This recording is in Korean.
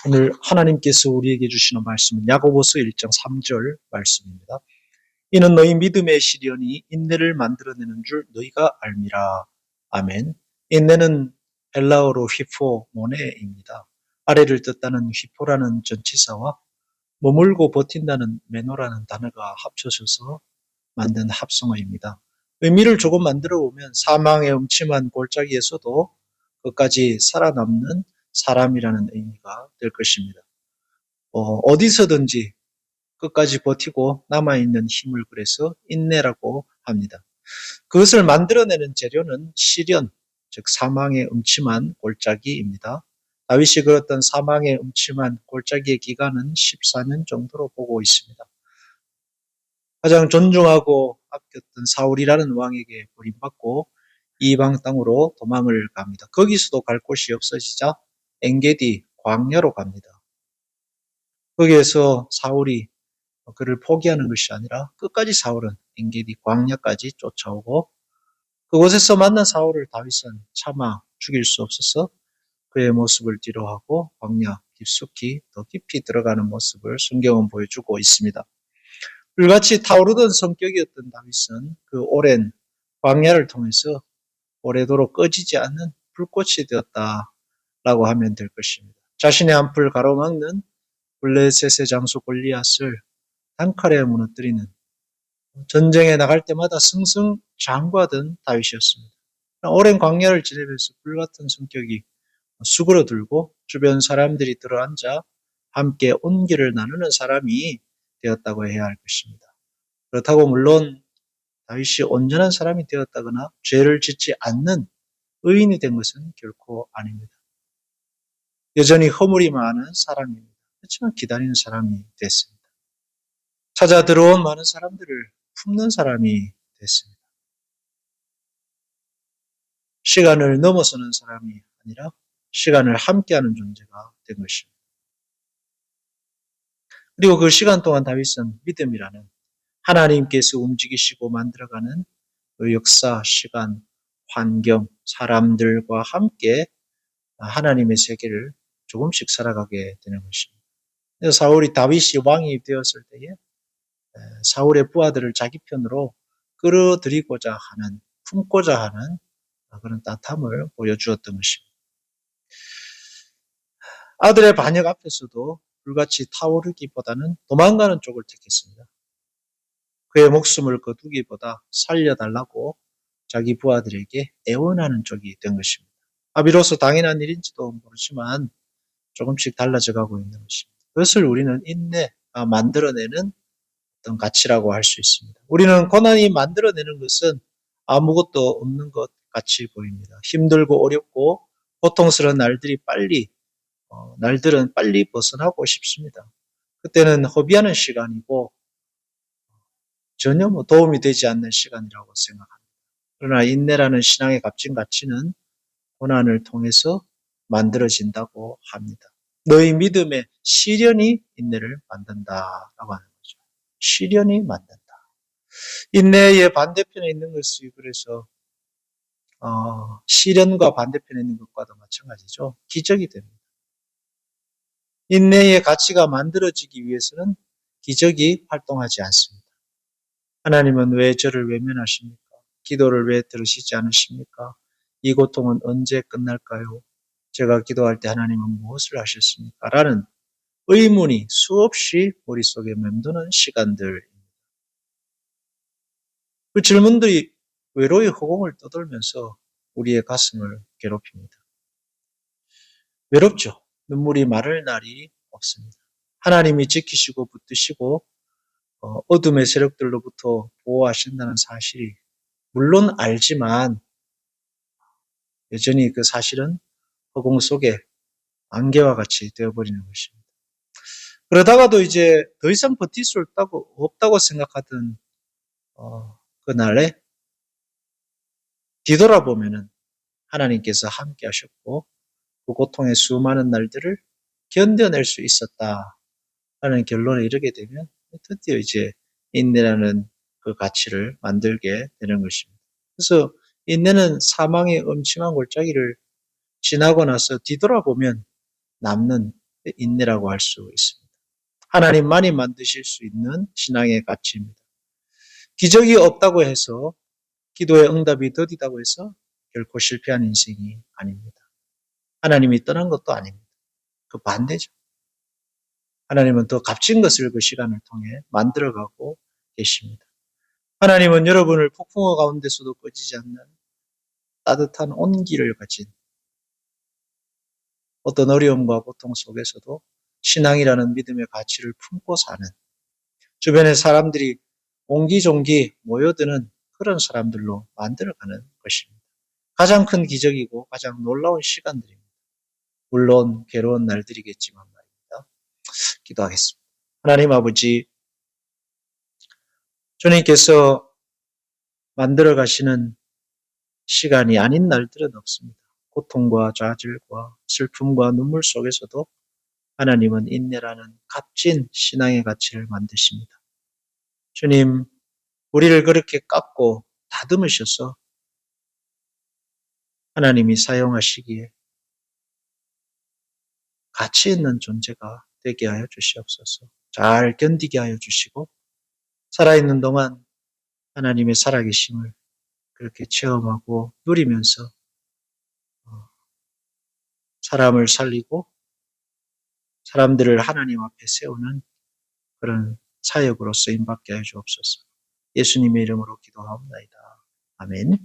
오늘 하나님께서 우리에게 주시는 말씀은 야고보서 1장 3절 말씀입니다. 이는 너희 믿음의 시련이 인내를 만들어내는 줄 너희가 알미라. 아멘. 인내는 헬라어로 휘포모네입니다. 아래를 뜻하는 휘포라는 전치사와 머물고 버틴다는 메노라는 단어가 합쳐져서 만든 합성어입니다. 의미를 조금 만들어 보면 사망의 음침한 골짜기에서도 끝까지 살아남는 사람이라는 의미가 될 것입니다. 어디서든지 끝까지 버티고 남아있는 힘을 그래서 인내라고 합니다. 그것을 만들어내는 재료는 시련, 즉 사망의 음침한 골짜기입니다. 다윗이 걸었던 사망의 음침한 골짜기의 기간은 14년 정도로 보고 있습니다. 가장 존중하고 아꼈던 사울이라는 왕에게 버림받고 이방 땅으로 도망을 갑니다. 거기서도 갈 곳이 없어지자 엔게디 광야로 갑니다. 거기에서 사울이 그를 포기하는 것이 아니라 끝까지 사울은 엔게디 광야까지 쫓아오고 그곳에서 만난 사울을 다윗은 차마 죽일 수 없어서 그의 모습을 뒤로하고 광야 깊숙이 더 깊이 들어가는 모습을 성경은 보여주고 있습니다. 불같이 타오르던 성격이었던 다윗은 그 오랜 광야를 통해서 오래도록 꺼지지 않는 불꽃이 되었다라고 하면 될 것입니다. 자신의 안풀 가로막는 블레셋의 장수 골리앗을 단칼에 무너뜨리는 전쟁에 나갈 때마다 승승장구하던 다윗이었습니다. 오랜 광야를 지내면서 불같은 성격이 수그러들고 주변 사람들이 들어앉아 함께 온기를 나누는 사람이 되었다고 해야 할 것입니다. 그렇다고 물론 다윗이 온전한 사람이 되었다거나 죄를 짓지 않는 의인이 된 것은 결코 아닙니다. 여전히 허물이 많은 사람입니다. 그렇지만 기다리는 사람이 됐습니다. 찾아 들어온 많은 사람들을 품는 사람이 됐습니다. 시간을 넘어서는 사람이 아니라 시간을 함께하는 존재가 된 것입니다. 그리고 그 시간 동안 다윗은 믿음이라는 하나님께서 움직이시고 만들어가는 그 역사, 시간, 환경, 사람들과 함께 하나님의 세계를 조금씩 살아가게 되는 것입니다. 그래서 사울이 다윗이 왕이 되었을 때에 사울의 부하들을 자기 편으로 끌어들이고자 하는, 품고자 하는 그런 따뜻함을 보여주었던 것입니다. 아들의 반역 앞에서도 불같이 타오르기보다는 도망가는 쪽을 택했습니다. 그의 목숨을 거두기보다 살려달라고 자기 부하들에게 애원하는 쪽이 된 것입니다. 비로소 당연한 일인지도 모르지만 조금씩 달라져 가고 있는 것입니다. 그것을 우리는 인내가 만들어내는 어떤 가치라고 할 수 있습니다. 우리는 고난이 만들어내는 것은 아무것도 없는 것 같이 보입니다. 힘들고 어렵고 고통스러운 날들은 빨리 벗어나고 싶습니다. 그때는 허비하는 시간이고 전혀 도움이 되지 않는 시간이라고 생각합니다. 그러나 인내라는 신앙의 값진 가치는 고난을 통해서 만들어진다고 합니다. 너희 믿음의 시련이 인내를 만든다라고 하는 거죠. 시련이 만든다. 인내의 반대편에 있는 것이 그래서 시련과 반대편에 있는 것과도 마찬가지죠. 기적이 됩니다. 인내의 가치가 만들어지기 위해서는 기적이 활동하지 않습니다. 하나님은 왜 저를 외면하십니까? 기도를 왜 들으시지 않으십니까? 이 고통은 언제 끝날까요? 제가 기도할 때 하나님은 무엇을 하셨습니까? 라는 의문이 수없이 머릿속에 맴도는 시간들입니다. 그 질문들이 외로이 허공을 떠돌면서 우리의 가슴을 괴롭힙니다. 외롭죠. 눈물이 마를 날이 없습니다. 하나님이 지키시고 붙드시고 어둠의 세력들로부터 보호하신다는 사실이 물론 알지만 여전히 그 사실은 허공 속에 안개와 같이 되어버리는 것입니다. 그러다가도 이제 더 이상 버틸 수 없다고 생각하던 그날에 뒤돌아보면은 하나님께서 함께 하셨고 그 고통의 수많은 날들을 견뎌낼 수 있었다라는 결론에 이르게 되면 드디어 이제 인내라는 그 가치를 만들게 되는 것입니다. 그래서 인내는 사망의 음침한 골짜기를 지나고 나서 뒤돌아보면 남는 인내라고 할 수 있습니다. 하나님만이 만드실 수 있는 신앙의 가치입니다. 기적이 없다고 해서 기도의 응답이 더디다고 해서 결코 실패한 인생이 아닙니다. 하나님이 떠난 것도 아닙니다. 그 반대죠. 하나님은 더 값진 것을 그 시간을 통해 만들어가고 계십니다. 하나님은 여러분을 폭풍우 가운데서도 꺼지지 않는 따뜻한 온기를 가진 어떤 어려움과 고통 속에서도 신앙이라는 믿음의 가치를 품고 사는 주변의 사람들이 옹기종기 모여드는 그런 사람들로 만들어가는 것입니다. 가장 큰 기적이고 가장 놀라운 시간들입니다. 물론 괴로운 날들이겠지만 말입니다. 기도하겠습니다. 하나님 아버지, 주님께서 만들어 가시는 시간이 아닌 날들은 없습니다. 고통과 좌절과 슬픔과 눈물 속에서도 하나님은 인내라는 값진 신앙의 가치를 만드십니다. 주님, 우리를 그렇게 깎고 다듬으셔서 하나님이 사용하시기에 가치 있는 존재가 되게 하여 주시옵소서. 잘 견디게 하여 주시고 살아있는 동안 하나님의 살아계심을 그렇게 체험하고 누리면서 사람을 살리고 사람들을 하나님 앞에 세우는 그런 사역으로 쓰임받게 하여 주옵소서. 예수님의 이름으로 기도하옵나이다. 아멘.